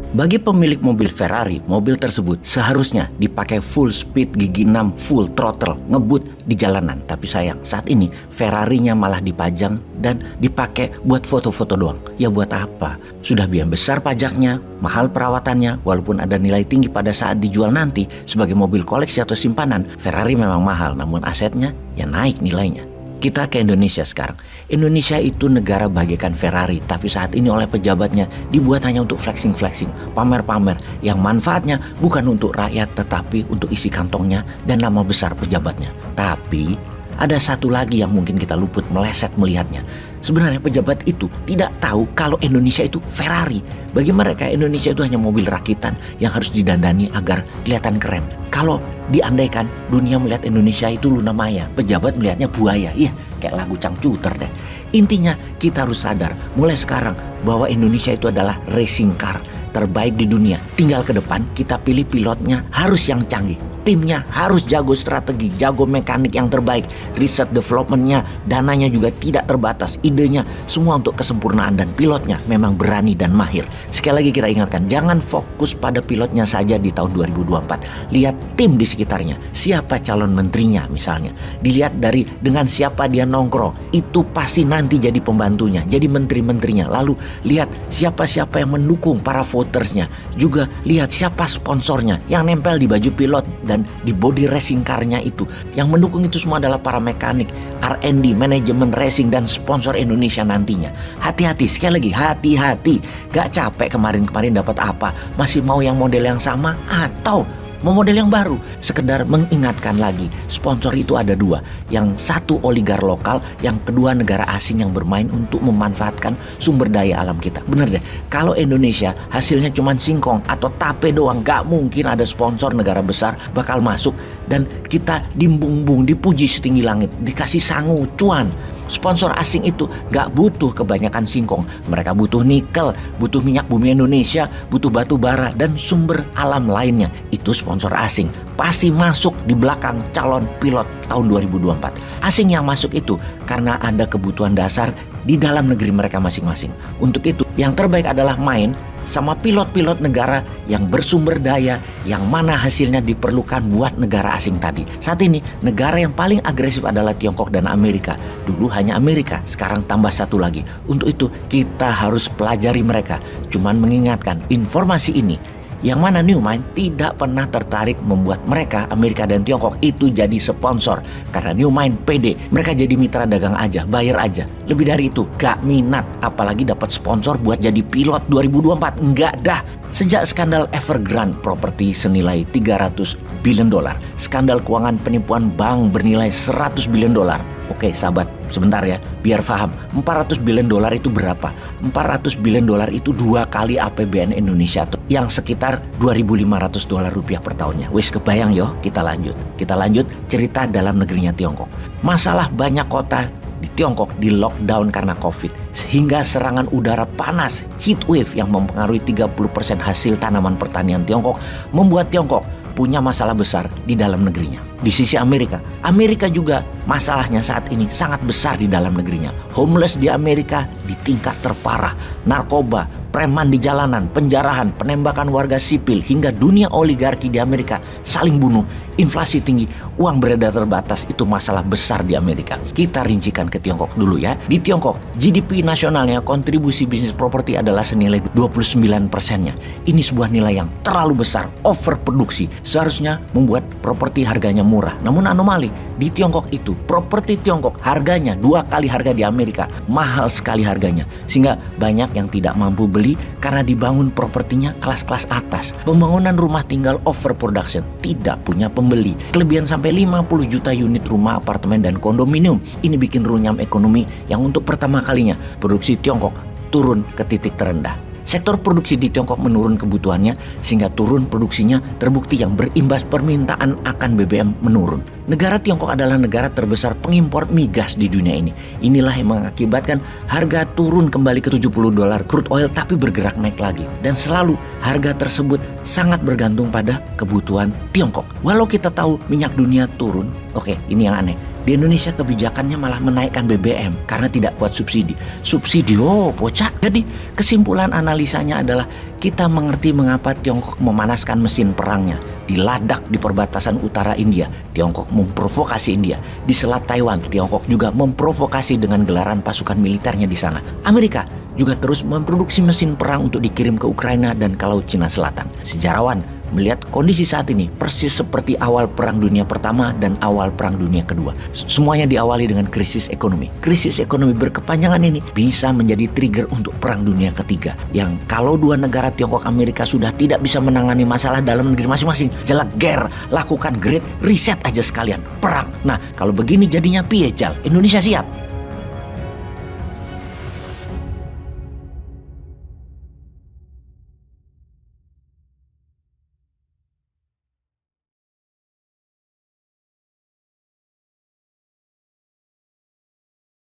Bagi pemilik mobil Ferrari, mobil tersebut seharusnya dipakai full speed gigi 6 full throttle ngebut di jalanan. Tapi sayang, saat ini Ferrarinya malah dipajang dan dipakai buat foto-foto doang. Ya buat apa? Sudah biaya besar pajaknya, mahal perawatannya, walaupun ada nilai tinggi pada saat dijual nanti sebagai mobil koleksi atau simpanan. Ferrari memang mahal, namun asetnya ya naik nilainya. Kita ke Indonesia sekarang. Indonesia itu negara bagaikan Ferrari, tapi saat ini oleh pejabatnya dibuat hanya untuk flexing-flexing, pamer-pamer, yang manfaatnya bukan untuk rakyat tetapi untuk isi kantongnya dan nama besar pejabatnya. Tapi ada satu lagi yang mungkin kita luput meleset melihatnya. Sebenarnya pejabat itu tidak tahu kalau Indonesia itu Ferrari. Bagi mereka Indonesia itu hanya mobil rakitan yang harus didandani agar kelihatan keren. Kalau diandaikan dunia melihat Indonesia itu Luna Maya, pejabat melihatnya buaya. Iya, kayak lagu Cangcuter deh. Intinya kita harus sadar mulai sekarang bahwa Indonesia itu adalah racing car terbaik di dunia. Tinggal ke depan kita pilih pilotnya harus yang canggih. Timnya harus jago strategi, jago mekanik yang terbaik. Riset developmentnya, dananya juga tidak terbatas. Idenya semua untuk kesempurnaan dan pilotnya memang berani dan mahir. Sekali lagi kita ingatkan, jangan fokus pada pilotnya saja di tahun 2024. Lihat tim di sekitarnya, siapa calon menterinya misalnya. Dilihat dari dengan siapa dia nongkrong, itu pasti nanti jadi pembantunya, jadi menteri-menterinya. Lalu lihat siapa-siapa yang mendukung para votersnya. Juga lihat siapa sponsornya yang nempel di baju pilot dan di body racing car-nya itu. Yang mendukung itu semua adalah para mekanik, R&D, manajemen racing dan sponsor Indonesia nantinya. Hati-hati, sekali lagi hati-hati. Gak capek kemarin-kemarin dapat apa? Masih mau yang model yang sama atau mau model yang baru? Sekedar mengingatkan lagi, sponsor itu ada dua. Yang satu oligar lokal, yang kedua negara asing yang bermain untuk memanfaatkan sumber daya alam kita. Bener deh, kalau Indonesia hasilnya cuma singkong atau tape doang, gak mungkin ada sponsor negara besar bakal masuk dan kita dimbung-bung, dipuji setinggi langit, dikasih sangu, cuan. Sponsor asing itu gak butuh kebanyakan singkong. Mereka butuh nikel, butuh minyak bumi Indonesia, butuh batu bara dan sumber alam lainnya. Itu sponsor asing. Pasti masuk di belakang calon pilot tahun 2024. Asing yang masuk itu karena ada kebutuhan dasar di dalam negeri mereka masing-masing. Untuk itu yang terbaik adalah main sama pilot-pilot negara yang bersumber daya, yang mana hasilnya diperlukan buat negara asing tadi. Saat ini negara yang paling agresif adalah Tiongkok dan Amerika. Dulu hanya Amerika, sekarang tambah satu lagi. Untuk itu kita harus pelajari mereka. Cuman mengingatkan informasi ini, yang mana Newmind tidak pernah tertarik membuat mereka, Amerika dan Tiongkok itu jadi sponsor. Karena Newmind pede, mereka jadi mitra dagang aja, bayar aja. Lebih dari itu, gak minat. Apalagi dapat sponsor buat jadi pilot 2024, enggak dah. Sejak skandal Evergrande properti senilai 300 billion dolar, skandal keuangan penipuan bank bernilai 100 billion dolar. Oke sahabat, sebentar ya, biar paham 400 billion dolar itu berapa? 400 billion dolar itu 2 kali APBN Indonesia tuh, yang sekitar 2.500 dolar rupiah per tahunnya. Wis kebayang yo, kita lanjut cerita dalam negerinya Tiongkok. Masalah banyak kota di Tiongkok di lockdown karena COVID, sehingga serangan udara panas heat wave yang mempengaruhi 30% hasil tanaman pertanian Tiongkok membuat Tiongkok punya masalah besar di dalam negerinya. Di sisi Amerika juga masalahnya saat ini sangat besar di dalam negerinya. Homeless di Amerika di tingkat terparah, narkoba, preman di jalanan, penjarahan, penembakan warga sipil, hingga dunia oligarki di Amerika saling bunuh, inflasi tinggi, uang beredar terbatas. Itu masalah besar di Amerika. Kita rincikan ke Tiongkok dulu ya. Di Tiongkok, GDP nasionalnya kontribusi bisnis properti adalah senilai 29%-nya. Ini sebuah nilai yang terlalu besar, overproduksi. Seharusnya membuat properti harganya murah. Namun anomali, di Tiongkok itu properti Tiongkok harganya 2 kali harga di Amerika. Mahal sekali harganya. Sehingga banyak yang tidak mampu beli karena dibangun propertinya kelas-kelas atas. Pembangunan rumah tinggal overproduction, tidak punya pembeli. Kelebihan sampai 50 juta unit rumah, apartemen dan kondominium. Ini bikin runyam ekonomi yang untuk pertama kalinya produksi Tiongkok turun ke titik terendah. Sektor produksi di Tiongkok menurun kebutuhannya sehingga turun produksinya, terbukti yang berimbas permintaan akan BBM menurun. Negara Tiongkok adalah negara terbesar pengimpor migas di dunia ini. Inilah yang mengakibatkan harga turun kembali ke 70 dolar crude oil tapi bergerak naik lagi. Dan selalu harga tersebut sangat bergantung pada kebutuhan Tiongkok. Walau kita tahu minyak dunia turun, oke, ini yang aneh. Di Indonesia kebijakannya malah menaikkan BBM karena tidak kuat subsidi. Subsidi, bocah. Jadi kesimpulan analisanya adalah kita mengerti mengapa Tiongkok memanaskan mesin perangnya. Di Ladakh di perbatasan utara India, Tiongkok memprovokasi India. Di Selat Taiwan, Tiongkok juga memprovokasi dengan gelaran pasukan militernya di sana. Amerika juga terus memproduksi mesin perang untuk dikirim ke Ukraina dan ke Laut Cina Selatan. Sejarawan melihat kondisi saat ini persis seperti awal Perang Dunia Pertama dan awal Perang Dunia Kedua. Semuanya diawali dengan krisis ekonomi. Krisis ekonomi berkepanjangan ini bisa menjadi trigger untuk Perang Dunia Ketiga. Yang kalau dua negara Tiongkok Amerika sudah tidak bisa menangani masalah dalam negeri masing-masing, jeleger, lakukan great reset aja sekalian, perang. Nah, kalau begini jadinya piye, Jal? Indonesia siap?